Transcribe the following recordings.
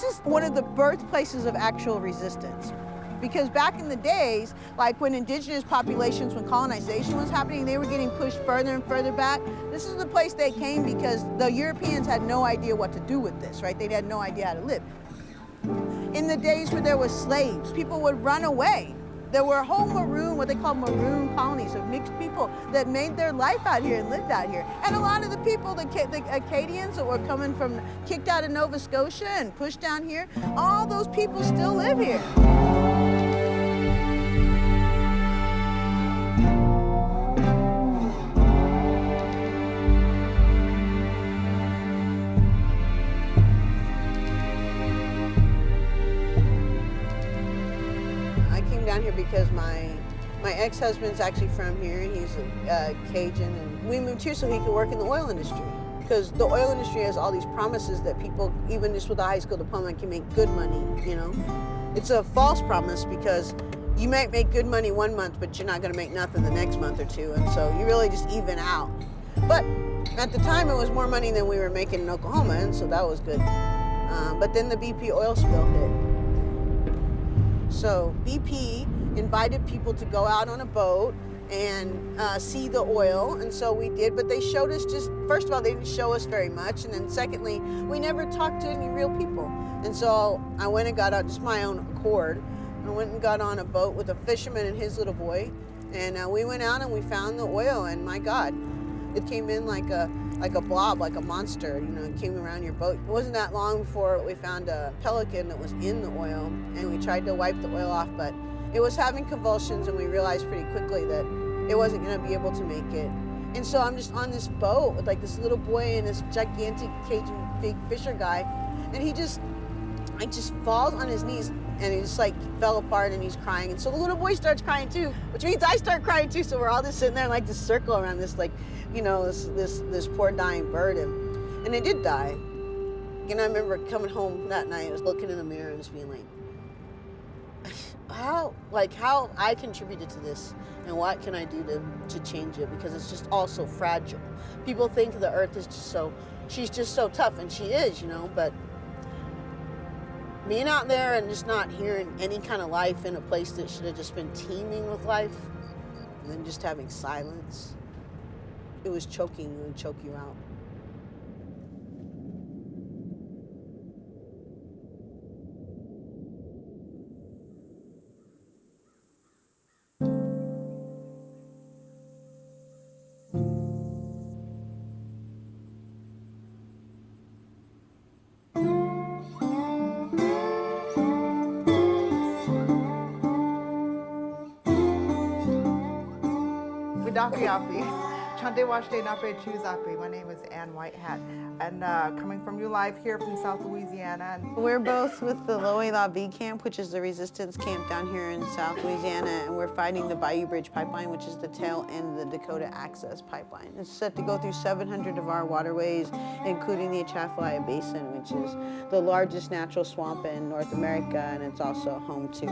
This is one of the birthplaces of actual resistance. Because back in the days, like when indigenous populations, when colonization was happening, they were getting pushed further and further back. This is the place they came because the Europeans had no idea what to do with this, right? They had no idea how to live. In the days where there were slaves, people would run away. There were whole maroon, what they call maroon colonies of mixed people that made their life out here and lived out here. And a lot of the people, the Acadians that were coming from, kicked out of Nova Scotia and pushed down here, all those people still live here. Down here because my ex-husband's actually from here, and he's a Cajun, and we moved here so he could work in the oil industry, because the oil industry has all these promises that people, even just with a high school diploma, can make good money, you know. It's a false promise because you might make good money one month, but you're not going to make nothing the next month or two, and so you really just even out. But at the time it was more money than we were making in Oklahoma, and so that was good. But then the BP oil spill hit. So BP invited people to go out on a boat and see the oil, and so we did, but they showed us just, first of all, they didn't show us very much, and then secondly, we never talked to any real people. And so I went and got out, just my own accord, I went and got on a boat with a fisherman and his little boy, and we went out and we found the oil, and my God, it came in like a blob, like a monster, you know, it came around your boat. It wasn't that long before we found a pelican that was in the oil, and we tried to wipe the oil off, but it was having convulsions, and we realized pretty quickly that it wasn't gonna be able to make it. And so I'm just on this boat with like this little boy and this gigantic Cajun big fisher guy, and he just falls on his knees, and he just like fell apart, and he's crying. And so the little boy starts crying too, which means I start crying too, so we're all just sitting there in like this circle around this, like, you know, this poor dying bird, and it did die. And I remember coming home that night, I was looking in the mirror and just being like, how I contributed to this, and what can I do to change it, because it's just all so fragile. People think the earth is just she's just so tough, and she is, you know, but being out there and just not hearing any kind of life in a place that should have just been teeming with life, and then just having silence, it was choking you and choke you out. My name is Ann Whitehat, and coming from you live here from South Louisiana. We're both with the Loe B camp, which is the resistance camp down here in South Louisiana, and we're fighting the Bayou Bridge pipeline, which is the tail end of the Dakota Access Pipeline. It's set to go through 700 of our waterways, including the Atchafalaya Basin, which is the largest natural swamp in North America, and it's also home to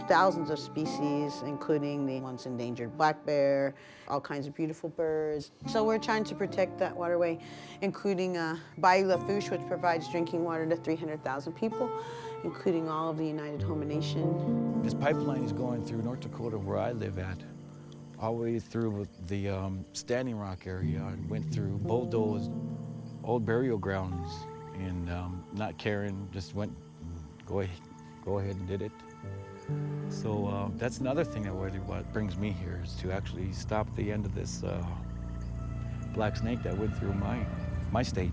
thousands of species, including the once endangered black bear, all kinds of beautiful birds. So we're trying to protect that waterway, including Bayou Lafourche, which provides drinking water to 300,000 people, including all of the United Homa Nation. This pipeline is going through North Dakota, where I live at, all the way through the Standing Rock area, and went through bulldozed old burial grounds, and not caring, just went, go ahead and did it. So that's another thing that really what brings me here, is to actually stop the end of this black snake that went through my state.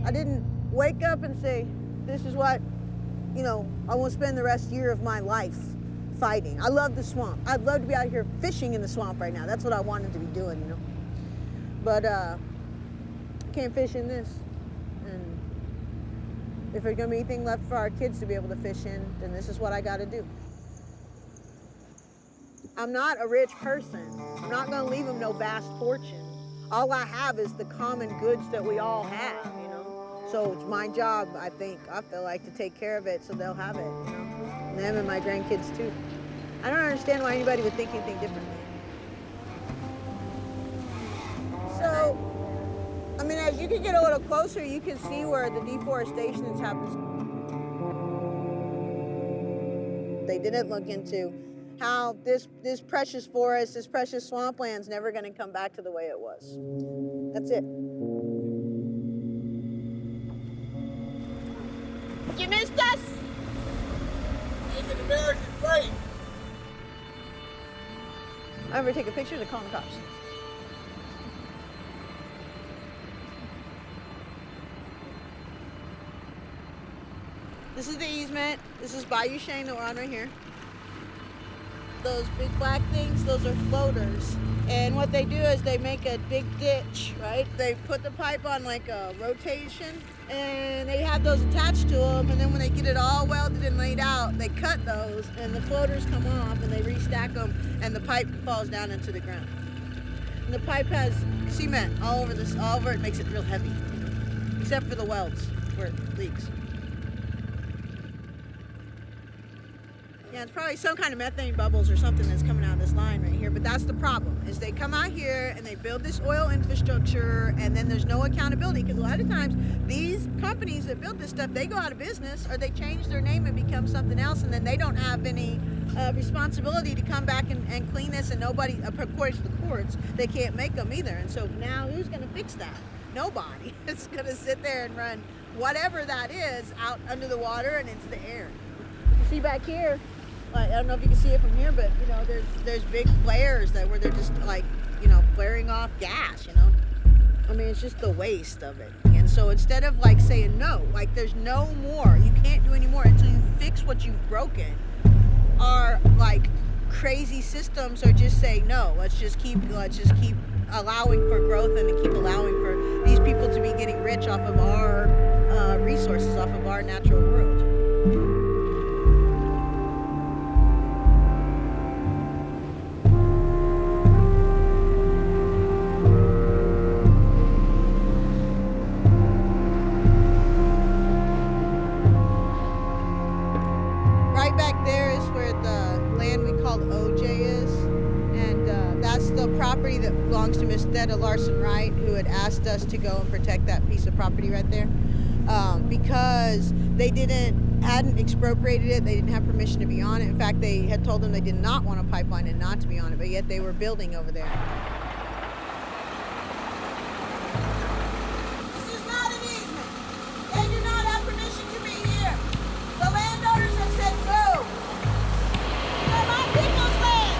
I didn't wake up and say, this is what, you know, I want to spend the rest year of my life fighting. I love the swamp. I'd love to be out here fishing in the swamp right now. That's what I wanted to be doing, you know. But can't fish in this. And if there's gonna be anything left for our kids to be able to fish in, then this is what I gotta do. I'm not a rich person. I'm not gonna leave them no vast fortune. All I have is the common goods that we all have, you know. So it's my job, I feel like, to take care of it so they'll have it, you know? Them and my grandkids too. I don't understand why anybody would think anything differently. So, I mean, as you can get a little closer, you can see where the deforestation has happened. They didn't look into how this precious forest, this precious swampland's never going to come back to the way it was. That's it. You missed us? It's an American flag. I'm ever taking pictures or calling the cops? This is the easement. This is Bayou Chene that we're on right here. Those big black things, those are floaters. And what they do is they make a big ditch, right? They put the pipe on like a rotation and they have those attached to them. And then when they get it all welded and laid out, they cut those and the floaters come off and they restack them and the pipe falls down into the ground. And the pipe has cement all over this, all over it, makes it real heavy, except for the welds where it leaks. Yeah, it's probably some kind of methane bubbles or something that's coming out of this line right here, but that's the problem, is they come out here and they build this oil infrastructure and then there's no accountability, because a lot of times these companies that build this stuff, they go out of business or they change their name and become something else, and then they don't have any responsibility to come back and clean this, and nobody, according to the courts, they can't make them either. And so now who's going to fix that? Nobody. It's going to sit there and run whatever that is out under the water and into the air. You see back here, I don't know if you can see it from here, but you know, there's big flares where they're just like, you know, flaring off gas, you know. I mean, it's just the waste of it. And so instead of like saying no, like there's no more, you can't do any more until you fix what you've broken, our like crazy systems are just saying no. Let's just keep allowing for growth and to keep allowing for these people to be getting rich off of our resources, off of our natural world. That belongs to Miss Theda Larson Wright, who had asked us to go and protect that piece of property right there, because they hadn't expropriated it. They didn't have permission to be on it. In fact, they had told them they did not want a pipeline and not to be on it, but yet they were building over there. This is not an easement. They do not have permission to be here. The landowners have said no. They're my people's land.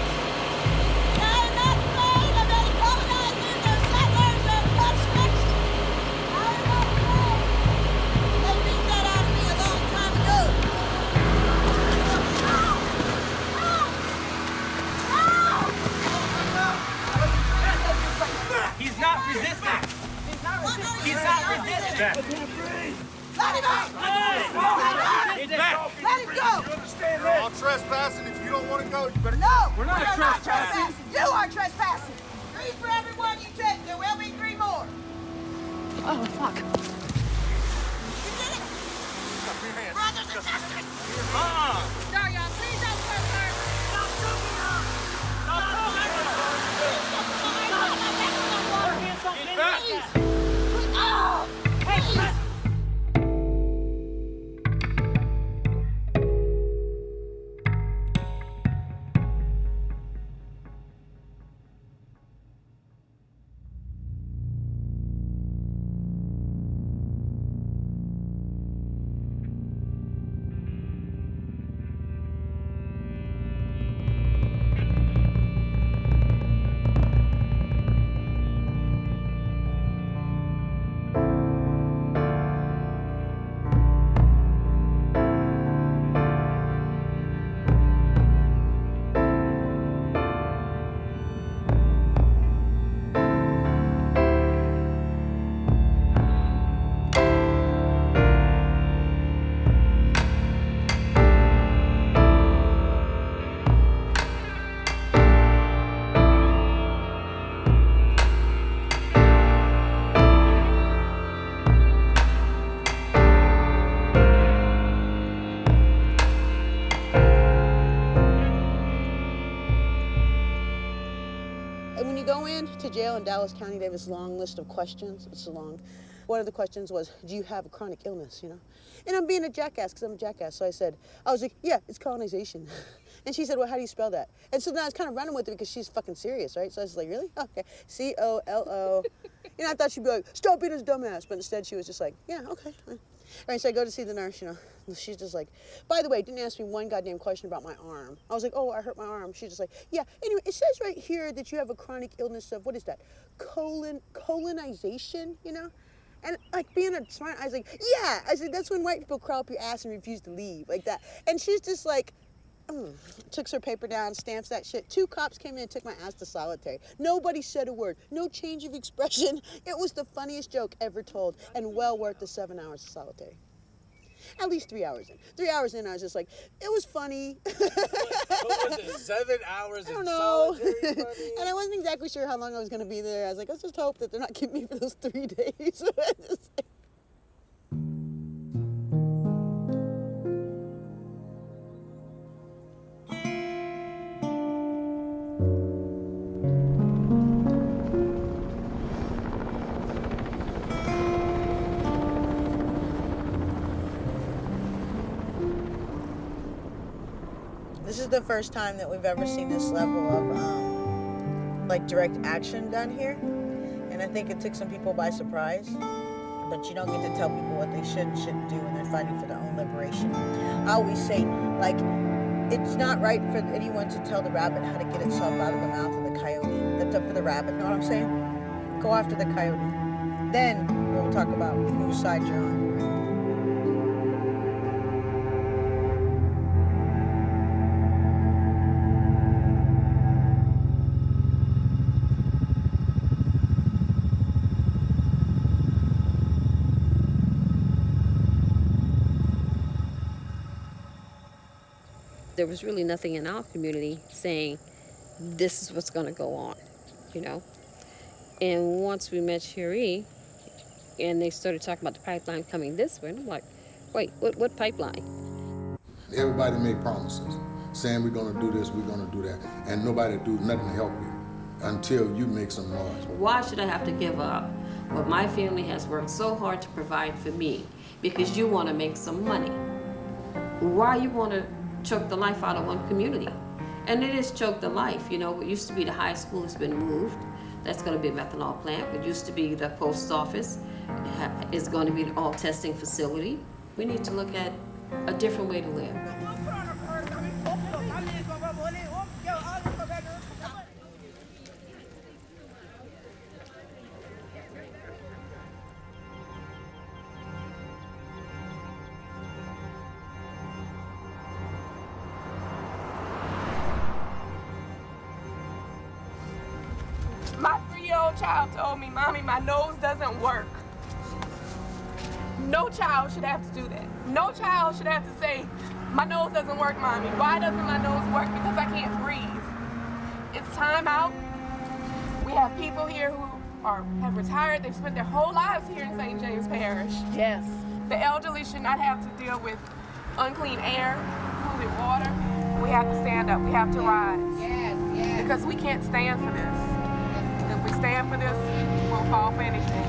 He's not resisting. He's not resisting. Let him out! He's back. Let him go! You understand that? I'm trespassing. If you don't want to go, you better. No! We're not trespassing. You are trespassing. 3 for everyone you take. There will be 3 more. Oh, fuck. You did it! Brothers and sisters! No, y'all, please don't start first. Stop shooting her! Stop shooting her! He's back. Oh! Please! you go in to jail in Dallas County, they have this long list of questions. It's long. One of the questions was, do you have a chronic illness, you know? And I'm being a jackass because I'm a jackass. So I was like, yeah, it's colonization. And she said, well, how do you spell that? And so then I was kind of running with it because she's fucking serious, right? So I was like, really? Okay. C-O-L-O. And I thought she'd be like, stop being a dumbass. But instead she was just like, yeah, okay. All right, so I go to see the nurse, you know. And she's just like, by the way, didn't ask me one goddamn question about my arm. I was like, oh, I hurt my arm. She's just like, yeah. Anyway, it says right here that you have a chronic illness of, what is that? Colonization, you know? And like being a smart, I was like, yeah. I said, that's when white people crawl up your ass and refuse to leave, like that. And she's just like, took her paper down, stamps that shit. 2 cops came in and took my ass to solitary. Nobody said a word. No change of expression. It was the funniest joke ever told and well worth the 7 hours of solitary. At least 3 hours in. 3 hours in, I was just like, it was funny. What was it, 7 hours I don't in know. solitary funny? And I wasn't exactly sure how long I was going to be there. I was like, let's just hope that they're not keeping me for those 3 days. This is the first time that we've ever seen this level of like direct action done here. And I think it took some people by surprise. But you don't get to tell people what they should and shouldn't do when they're fighting for their own liberation. I always say, like, it's not right for anyone to tell the rabbit how to get itself out of the mouth of the coyote. That's up to the rabbit, know what I'm saying? Go after the coyote. Then we'll talk about whose side you're on. There was really nothing in our community saying this is what's going to go on, you know. And once we met Cherie and they started talking about the pipeline coming this way, and I'm like, wait, what pipeline? Everybody made promises saying we're going to do this, we're going to do that, and nobody do nothing to help you until you make some noise. Why should I have to give up what my family has worked so hard to provide for me because you want to make some money? Why you want to choke the life out of one community? And it is choke the life, you know. What used to be the high school has been moved. That's going to be a methanol plant. What used to be the post office is going to be an all testing facility. We need to look at a different way to live. My 3-year-old child told me, Mommy, my nose doesn't work. No child should have to do that. No child should have to say, my nose doesn't work, Mommy. Why doesn't my nose work? Because I can't breathe. It's time out. We have people here who have retired. They've spent their whole lives here in St. James Parish. Yes. The elderly should not have to deal with unclean air, polluted water. We have to stand up. We have to rise. Yes, yes. Because we can't stand for this. If we stand for this, we'll fall for anything.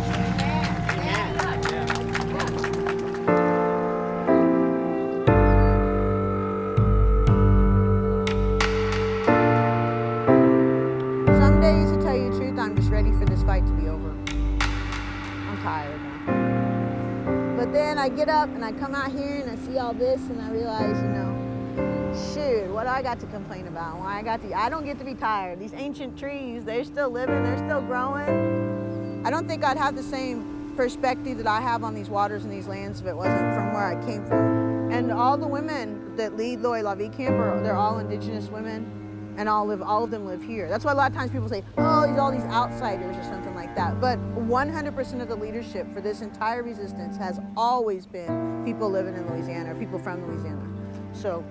Some days, to tell you the truth, I'm just ready for this fight to be over. I'm tired now. But then I get up and I come out here and I see all this and I realize, you know, shoot, what do I got to complain about? I don't get to be tired. These ancient trees, they're still living, they're still growing. I don't think I'd have the same perspective that I have on these waters and these lands if it wasn't from where I came from. And all the women that lead Loy La Vie Camp, they're all Indigenous women, and all of them live here. That's why a lot of times people say, oh, all these outsiders or something like that. But 100% of the leadership for this entire resistance has always been people living in Louisiana, or people from Louisiana. So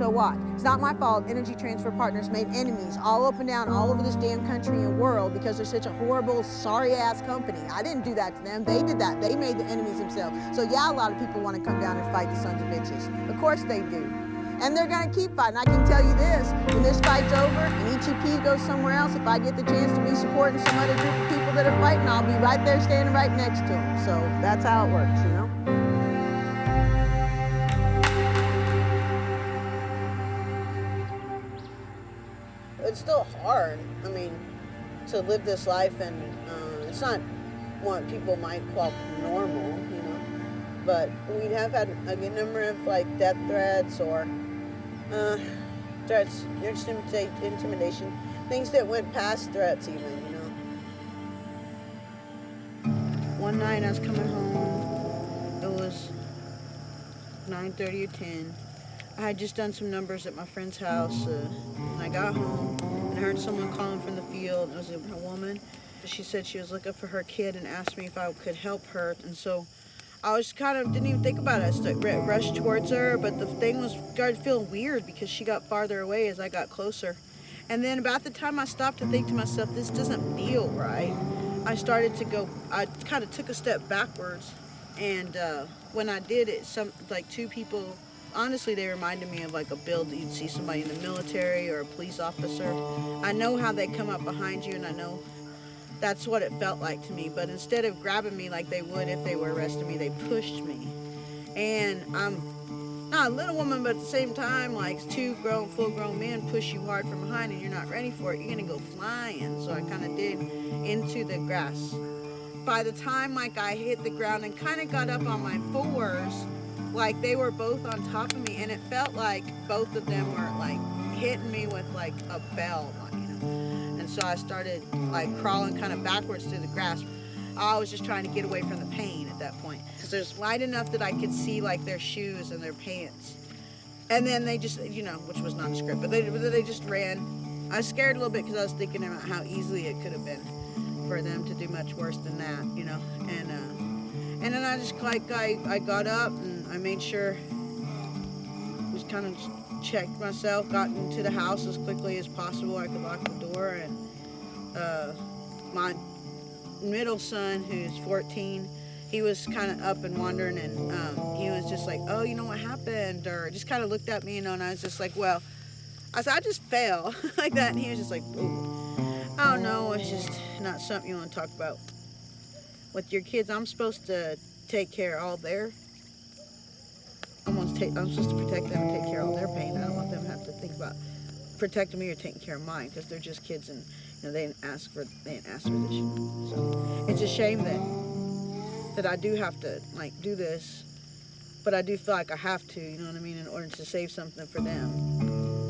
what? It's not my fault Energy Transfer Partners made enemies all up and down, all over this damn country and world because they're such a horrible, sorry-ass company. I didn't do that to them. They did that. They made the enemies themselves. So yeah, a lot of people want to come down and fight the sons of bitches. Of course they do. And they're gonna keep fighting. I can tell you this, when this fight's over and ETP goes somewhere else, if I get the chance to be supporting some other group of people that are fighting, I'll be right there standing right next to them. So that's how it works, you know? It's still hard, I mean, to live this life, and it's not what people might call normal, you know, but we have had a good number of like death threats or threats, intimidation, things that went past threats even, you know. One night I was coming home, it was 9:30 or 10. I had just done some numbers at my friend's house, and I got home and I heard someone calling from the field. It was a woman. She said she was looking for her kid and asked me if I could help her. And so I was didn't even think about it. I rushed towards her, but the thing started feeling weird because she got farther away as I got closer. And then about the time I stopped to think to myself, this doesn't feel right, I started to go, I kind of took a step backwards. And when I did it, two people, honestly, they reminded me of like a build that you'd see somebody in the military or a police officer. I know how they come up behind you, and I know that's what it felt like to me. But instead of grabbing me like they would if they were arresting me, they pushed me. And I'm not a little woman, but at the same time, like two full-grown men push you hard from behind and you're not ready for it, you're gonna go flying. So I kind of did into the grass. By the time I hit the ground and kind of got up on my fours, like they were both on top of me, and it felt like both of them were like hitting me with like a bell, you know. And so I started like crawling kind of backwards through the grass. I was just trying to get away from the pain at that point, because there's light enough that I could see like their shoes and their pants. And then they just, you know, which was not a script, but they just ran. I was scared a little bit because I was thinking about how easily it could have been for them to do much worse than that, you know. And then I just I got up and I made sure, just kind of checked myself, got into the house as quickly as possible. I could lock the door, and my middle son, who's 14, he was kind of up and wondering, and he was just like, oh, you know what happened? Or just kind of looked at me, you know, and I was just like, well, I said, I just fell like that. And he was just like, ooh, I don't know, it's just not something you want to talk about with your kids. I'm supposed to take care of all their, I'm supposed to protect them and take care of all their pain. I don't want them to have to think about protecting me or taking care of mine, because they're just kids, and you know, they didn't ask for this. So it's a shame that I do have to like do this, but I do feel like I have to, you know what I mean, in order to save something for them.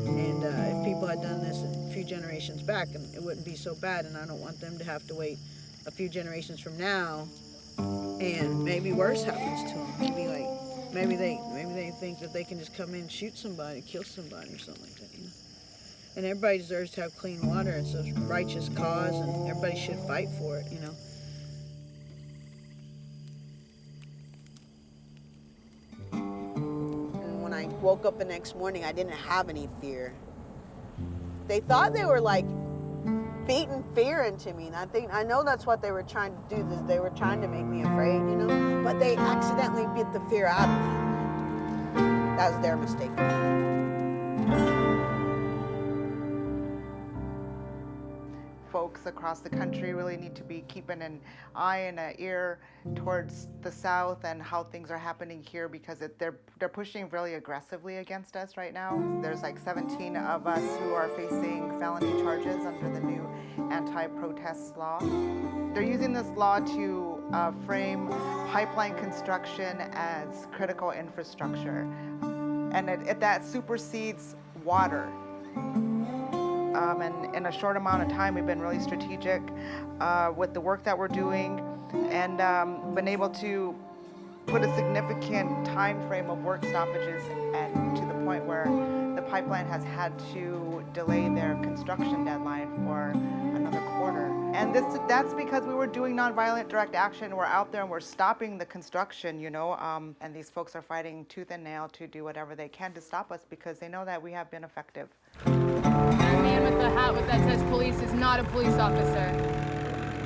And if people had done this a few generations back, and it wouldn't be so bad, and I don't want them to have to wait a few generations from now and maybe worse happens to them. Maybe they think that they can just come in and shoot somebody, kill somebody or something like that, you know. And everybody deserves to have clean water. It's a righteous cause, and everybody should fight for it, you know. And when I woke up the next morning, I didn't have any fear. They thought they were like beating fear into me, and I know that's what they were trying to do. They were trying to make me afraid, you know, but they accidentally beat the fear out of me. That was their mistake. Folks across the country really need to be keeping an eye and an ear towards the South and how things are happening here, because they're pushing really aggressively against us right now. There's like 17 of us who are facing felony charges under the new anti-protest law. They're using this law to frame pipeline construction as critical infrastructure, and that supersedes water. And in a short amount of time, we've been really strategic with the work that we're doing, and been able to put a significant time frame of work stoppages, and to the point where the pipeline has had to delay their construction deadline for another quarter. And that's because we were doing nonviolent direct action. We're out there and we're stopping the construction, you know, and these folks are fighting tooth and nail to do whatever they can to stop us, because they know that we have been effective. That man with the hat that says police is not a police officer.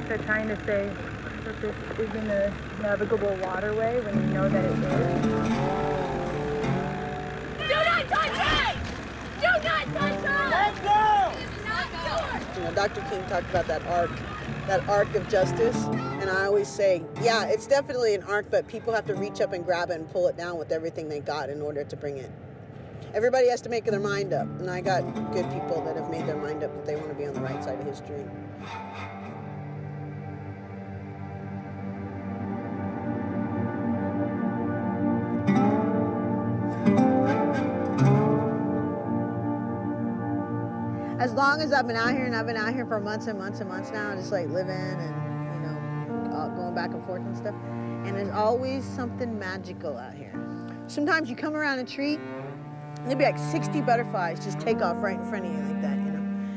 They're trying to say that this isn't a navigable waterway when we know that it is. Do not touch me! Do not touch her! Let go! This is not yours! You know, Dr. King talked about that arc of justice, and I always say, yeah, it's definitely an arc, but people have to reach up and grab it and pull it down with everything they got in order to bring it. Everybody has to make their mind up, and I got good people that have made their mind up that they want to be on the right side of history. As long as I've been out here, and I've been out here for months and months and months now, just like living and, you know, going back and forth and stuff. And there's always something magical out here. Sometimes you come around a tree, and there'll be like 60 butterflies just take off right in front of you like that, you know.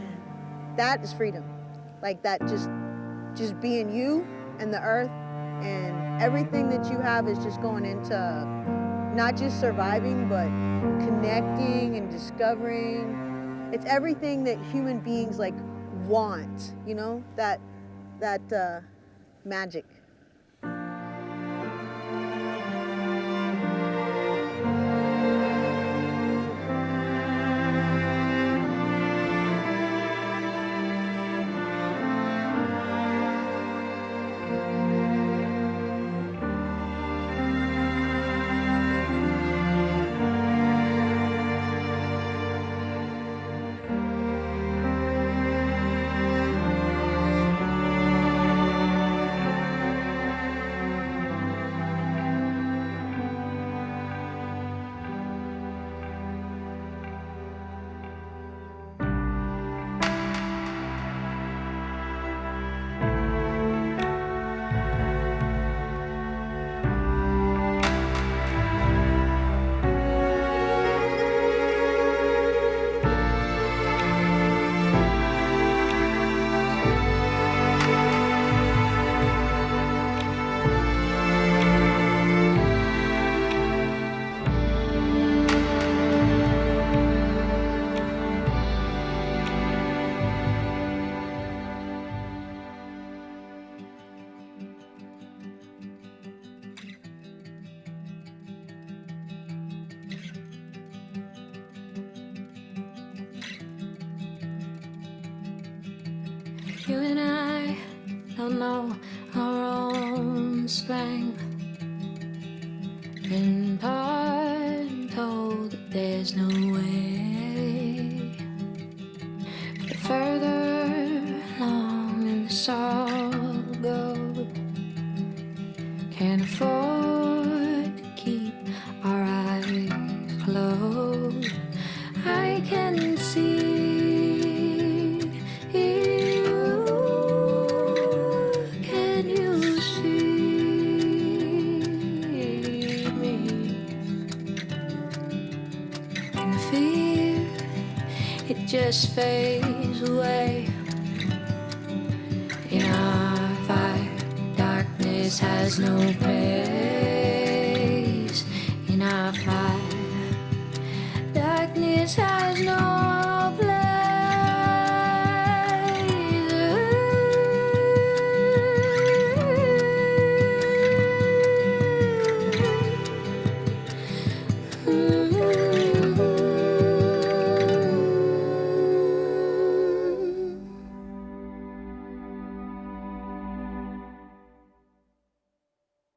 That is freedom. Like that, just being you and the earth, and everything that you have is just going into not just surviving, but connecting and discovering. It's everything that human beings like want, you know, that magic. You and I don't know our own strength. Been taught and told that there's no way. But further along in the sorrow, can't afford to keep our eyes closed. I can see. Just fades away in our fire. Darkness has no place in our fire.